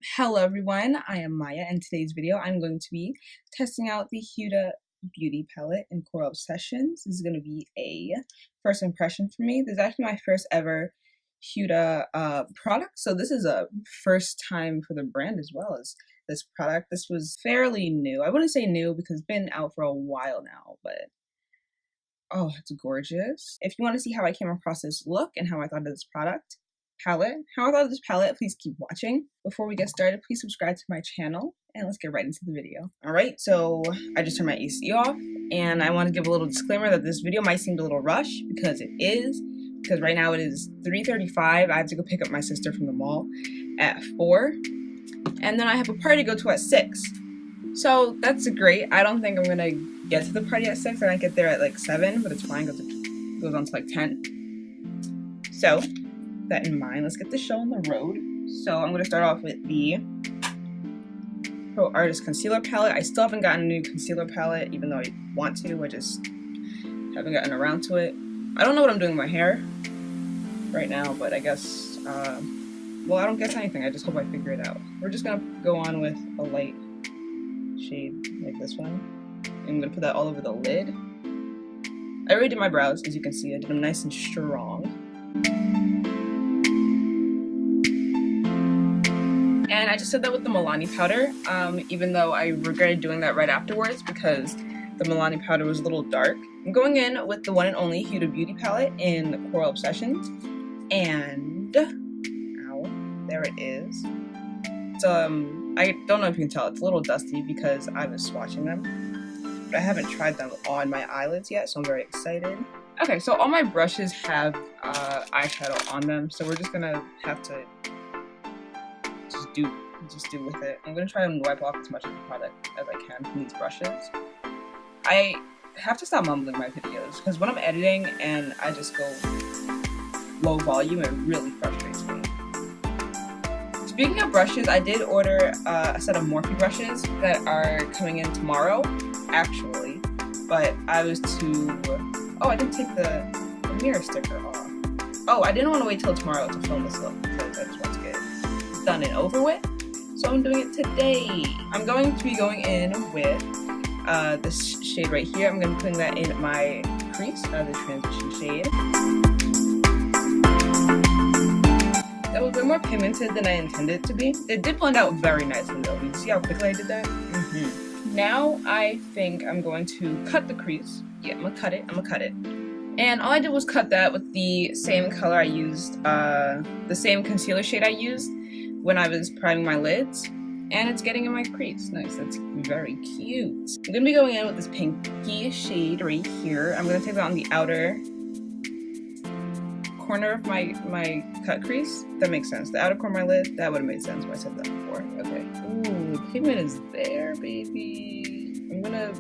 Hello everyone, I am Maya, and today's video I'm going to be testing out the Huda Beauty Palette in Coral Obsessions. This is going to be a first impression for me. This is actually my first ever Huda product, so this is a first time for the brand as well as this product. This was fairly new. I wouldn't say new because it's been out for a while now, but oh, it's gorgeous. If you want to see how I came across this look and how I thought of this palette, please keep watching. Before we get started, please subscribe to my channel and let's get right into the video. Alright, so I just turned my AC off and I want to give a little disclaimer that this video might seem a little rushed because it is. Because right now it is 3:35. I have to go pick up my sister from the mall at 4. And then I have a party to go to at 6. So that's great. I don't think I'm going to get to the party at 6. I might get there at like 7, but it's fine because it goes on to like 10. So that in mind, let's get the show on the road. So I'm going to start off with the Pro Artist Concealer Palette. I still haven't gotten a new concealer palette, even though I want to. I just haven't gotten around to it. I don't know what I'm doing with my hair right now, but I guess, well, I don't guess anything. I just hope I figure it out. We're just going to go on with a light shade like this one. I'm going to put that all over the lid. I already did my brows, as you can see. I did them nice and strong. And I just did that with the Milani powder, even though I regretted doing that right afterwards because the Milani powder was a little dark. I'm going in with the one and only Huda Beauty palette in Coral Obsessions, and ow, there it is. It's, I don't know if you can tell, it's a little dusty because I was swatching them, but I haven't tried them on my eyelids yet, so I'm very excited. Okay, so all my brushes have eyeshadow on them, so we're just gonna have to just do with it. I'm gonna try and wipe off as much of the product as I can from these brushes. I have to stop mumbling my videos because when I'm editing and I just go low volume, it really frustrates me. Speaking of brushes, I did order a set of Morphe brushes that are coming in tomorrow, actually, but I was too... Oh, I didn't take the mirror sticker off. Oh, I didn't want to wait till tomorrow to film this look because I just want to get it done and over with. So I'm doing it today. I'm going to be going in with this shade right here. I'm going to be putting that in my crease, the transition shade. That was way more pigmented than I intended it to be. It did blend out very nicely though. You see how quickly I did that? Now I think I'm going to cut the crease. Yeah, I'm gonna cut it. And all I did was cut that with the same color I used, the same concealer shade I used when I was priming my lids. And it's getting in my crease. Nice, that's very cute. I'm gonna be going in with this pinky shade right here. I'm gonna take that on the outer corner of my cut crease. That makes sense. The outer corner of my lid, that would have made sense when I said that before. Okay. Ooh, the pigment is there, baby. I'm gonna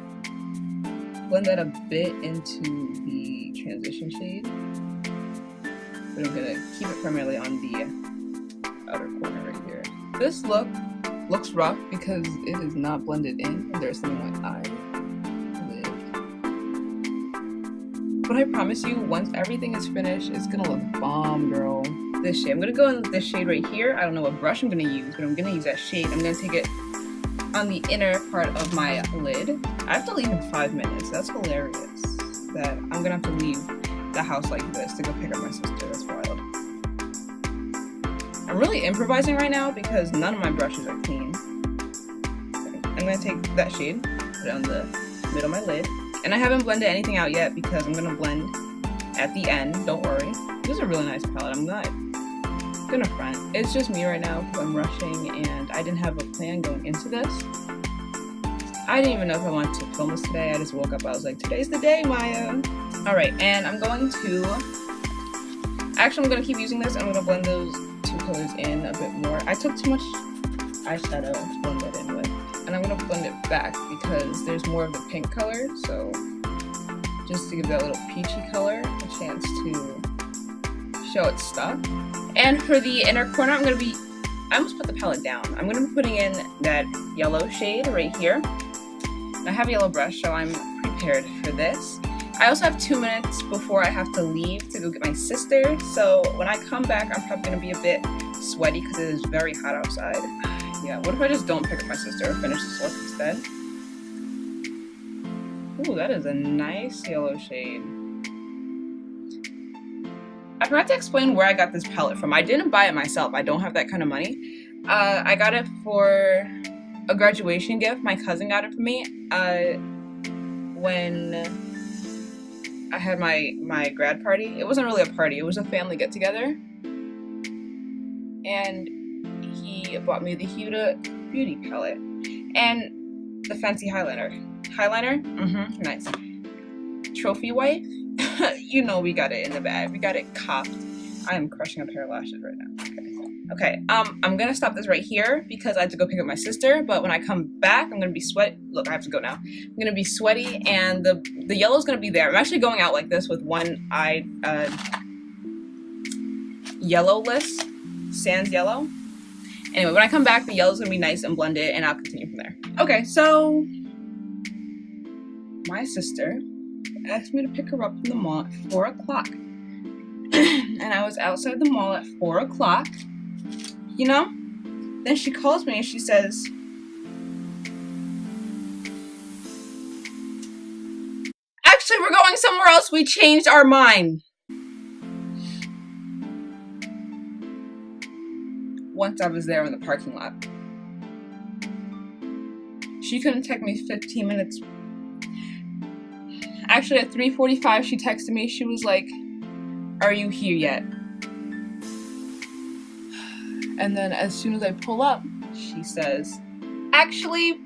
blend that a bit into the transition shade. But I'm gonna keep it primarily on the outer corner right here. This look looks rough because it is not blended in. There's something on my eyelid. But I promise you, once everything is finished, it's gonna look bomb, girl. This shade. I'm gonna go in with this shade right here. I don't know what brush I'm gonna use, but I'm gonna use that shade. I'm gonna take it on the inner part of my lid. I have to leave in 5 minutes. That's hilarious. That I'm gonna have to leave the house like this to go pick up my sister. That's wild. I'm really improvising right now because none of my brushes are clean. I'm gonna take that shade, put it on the middle of my lid. And I haven't blended anything out yet because I'm gonna blend at the end, don't worry. This is a really nice palette, I'm not gonna front. It's just me right now because I'm rushing and I didn't have a plan going into this. I didn't even know if I wanted to film this today. I just woke up, I was like, today's the day, Maya. Alright, and I'm going to... Actually, I'm gonna keep using this. I'm gonna blend those two colors in a bit more. I took too much eyeshadow to blend that in with. And I'm gonna blend it back because there's more of the pink color, so just to give that little peachy color a chance to show its stuff. And for the inner corner, I almost put the palette down. I'm gonna be putting in that yellow shade right here. And I have a yellow brush, so I'm prepared for this. I also have 2 minutes before I have to leave to go get my sister, so when I come back, I'm probably gonna be a bit sweaty because it is very hot outside. Yeah, what if I just don't pick up my sister, finish this look instead? Ooh, that is a nice yellow shade. I forgot to explain where I got this palette from. I didn't buy it myself. I don't have that kind of money. I got it for a graduation gift. My cousin got it for me when I had my grad party. It wasn't really a party. It was a family get-together. And he bought me the Huda Beauty palette and the Fenty highliner. Nice. Trophy wife. You know we got it in the bag. We got it copped. I am crushing a pair of lashes right now. Okay. I'm gonna stop this right here because I have to go pick up my sister. But when I come back, I'm gonna be sweaty. Look, I have to go now. I'm gonna be sweaty, and the yellow's gonna be there. I'm actually going out like this with one eye yellow-less, sans yellow. Anyway, when I come back, the yellow's gonna be nice and blended, and I'll continue from there. Okay, so my sister asked me to pick her up from the mall at 4 o'clock. And I was outside the mall at 4 o'clock, you know? Then she calls me and she says, actually, we're going somewhere else. We changed our mind. Once I was there in the parking lot. She couldn't text me 15 minutes. Actually, at 3:45, she texted me. She was like, are you here yet? And then as soon as I pull up, she says, actually,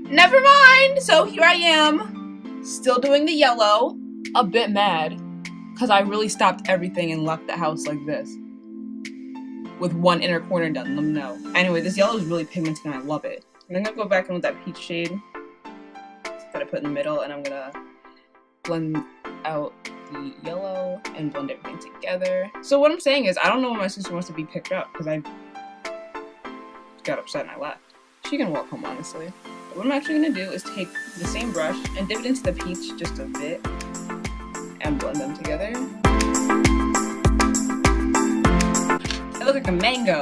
never mind. So here I am, still doing the yellow, a bit mad, because I really stopped everything and left the house like this. With one inner corner done, let me know. Anyway, this yellow is really pigmented and I love it. And I'm gonna go back in with that peach shade that I put in the middle, and I'm gonna blend out the yellow and blend everything together. So what I'm saying is, I don't know when my sister wants to be picked up because I got upset and I left. She can walk home, honestly. But what I'm actually gonna do is take the same brush and dip it into the peach just a bit and blend them together. I look like a mango.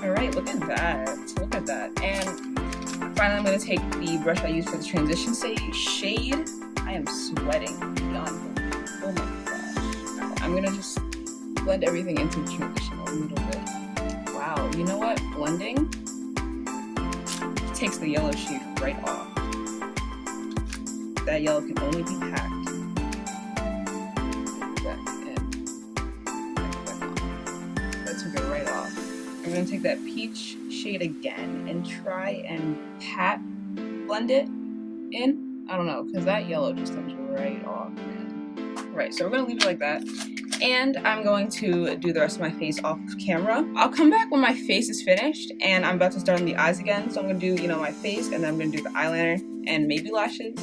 All right, look at that. Look at that. And finally, I'm gonna take the brush I used for the transition shade. I am sweating beyond. Oh my gosh. Now, I'm gonna just blend everything into the transition a little bit. Wow, you know what? Blending takes the yellow shade right off. That yellow can only be packed. Back in. Back on. That took it right off. I'm gonna take that peach shade again and try and pat blend it in. I don't know, because that yellow just comes right off, man. Right, so we're gonna leave it like that. And I'm going to do the rest of my face off camera. I'll come back when my face is finished and I'm about to start on the eyes again. So I'm gonna do, you know, my face, and then I'm gonna do the eyeliner and maybe lashes.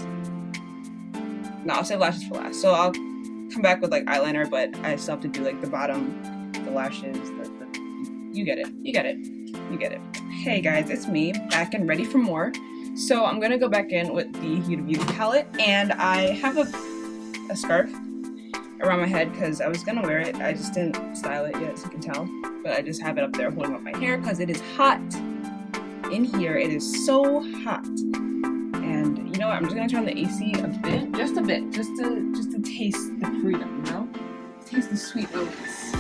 No, I'll save lashes for last. So I'll come back with like eyeliner, but I still have to do like the bottom, the lashes, you get it, you get it, you get it. Hey guys, it's me, back and ready for more. So I'm gonna go back in with the Huda Beauty palette, and I have a scarf around my head because I was gonna wear it. I just didn't style it yet, as you can tell. But I just have it up there holding up my hair because it is hot in here. It is so hot. And you know what? I'm just gonna turn on the AC a bit, just to taste the freedom, you know? Taste the sweet release.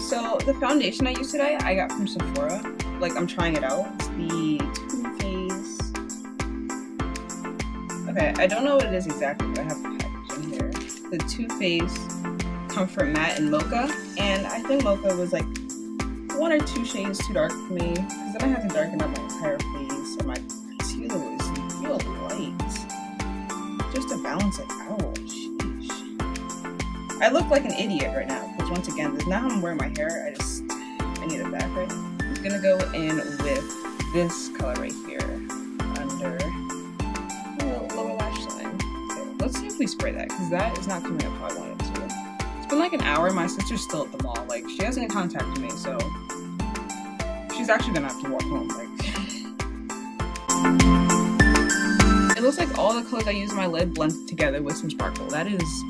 So the foundation I used today, I got from Sephora. Like, I'm trying it out. It's the Too Faced. Okay, I don't know what it is exactly, but I have the packaging here. The Too Faced Comfort Matte in Mocha. And I think Mocha was like 1 or 2 shades too dark for me, because then I had to darken up my entire face, and my concealer was real light. Just to balance it out. Sheesh. I look like an idiot right now, because once again, this is not how I'm wearing my hair. I need it back right now. I'm gonna go in with this color right here, under the lower lash line. Okay, let's see if we spray that, because that is not coming up how I want it to. It's been like an hour, my sister's still at the mall. Like, she hasn't contacted me, so she's actually gonna have to walk home, like. It looks like all the colors I use in my lid blend together with some sparkle. That is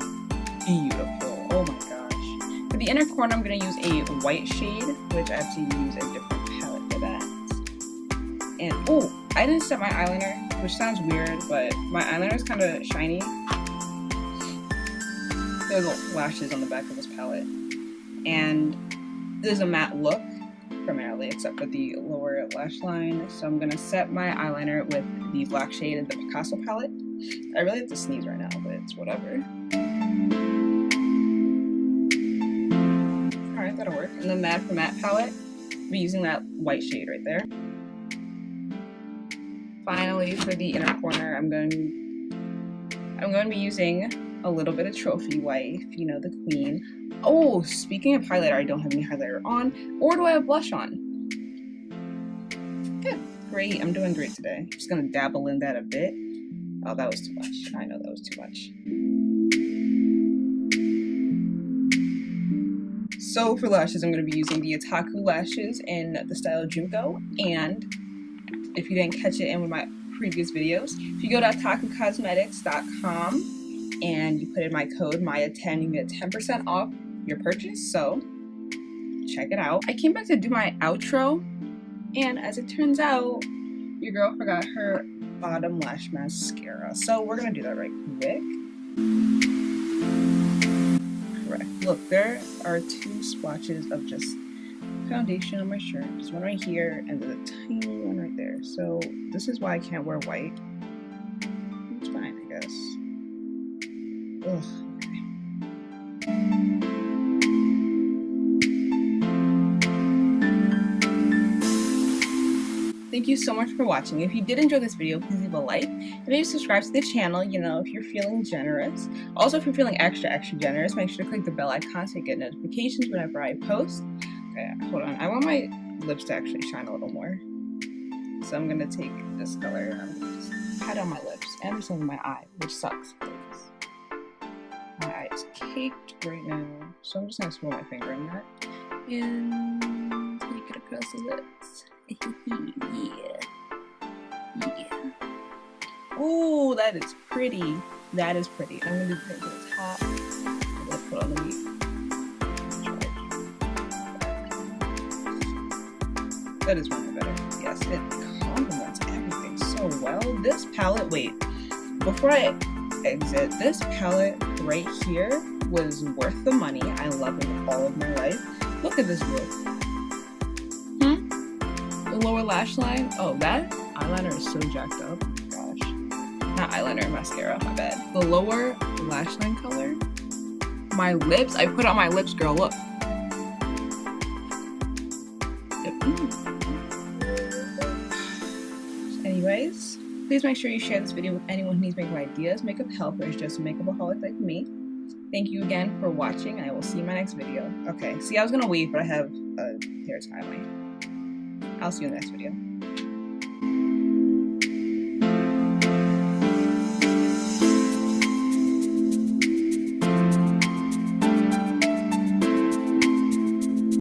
beautiful. Oh my gosh. the inner corner, I'm going to use a white shade, which I have to use a different palette for that. And, oh, I didn't set my eyeliner, which sounds weird, but my eyeliner is kind of shiny. There's lashes on the back of this palette. And there's a matte look, primarily, except for the lower lash line. So I'm going to set my eyeliner with the black shade of the Picasso palette. I really have to sneeze right now, but it's whatever. Alright, that'll work. And the Matte for Matte palette, I'll be using that white shade right there. Finally, for the inner corner, I'm going to be using a little bit of Trophy Wife, you know, the queen. Oh, speaking of highlighter, I don't have any highlighter on, or do I have blush on? Good, great, I'm doing great today. I'm just gonna dabble in that a bit. Oh, that was too much. I know that was too much. So for lashes, I'm gonna be using the Otaku lashes in the style Junko, and if you didn't catch it in one of my previous videos, if you go to otakucosmetics.com and you put in my code Maya10, you get 10% off your purchase, so check it out. I came back to do my outro, and as it turns out, your girl forgot her bottom lash mascara, so we're gonna do that right quick. Correct. Look, there are 2 splotches of just foundation on my shirt. There's one right here, and there's a tiny one right there. So this is why I can't wear white. It's fine, I guess. Ugh, okay. Thank you so much for watching. If you did enjoy this video, please leave a like and maybe subscribe to the channel, you know, if you're feeling generous. Also, if you're feeling extra generous, make sure to click the bell icon so you get notifications whenever I post. Okay, hold on. I want my lips to actually shine a little more. So I'm gonna take this color. I'm gonna just pat on my lips and the same with my eye, which sucks. My eye is caked right now. So I'm just gonna swirl my finger in that and take it across the lips. Yeah. Oh, that is pretty. That is pretty. I'm gonna do put it to the top. I'm gonna put on the meat. That is one better. Yes, it complements everything so well. This palette, wait, before I exit, this palette right here was worth the money. I love it with all of my life. Look at this look. The lower lash line. Oh, that eyeliner is so jacked up. Gosh. Not eyeliner, mascara, my bad. The lower lash line color. My lips, I put on my lips, girl, look. Anyways, please make sure you share this video with anyone who needs makeup ideas, makeup help, or is just a makeupaholic like me. Thank you again for watching, and I will see you in my next video. Okay, see, I was gonna wait, but I have a hair tie on my. I'll see you in the next video.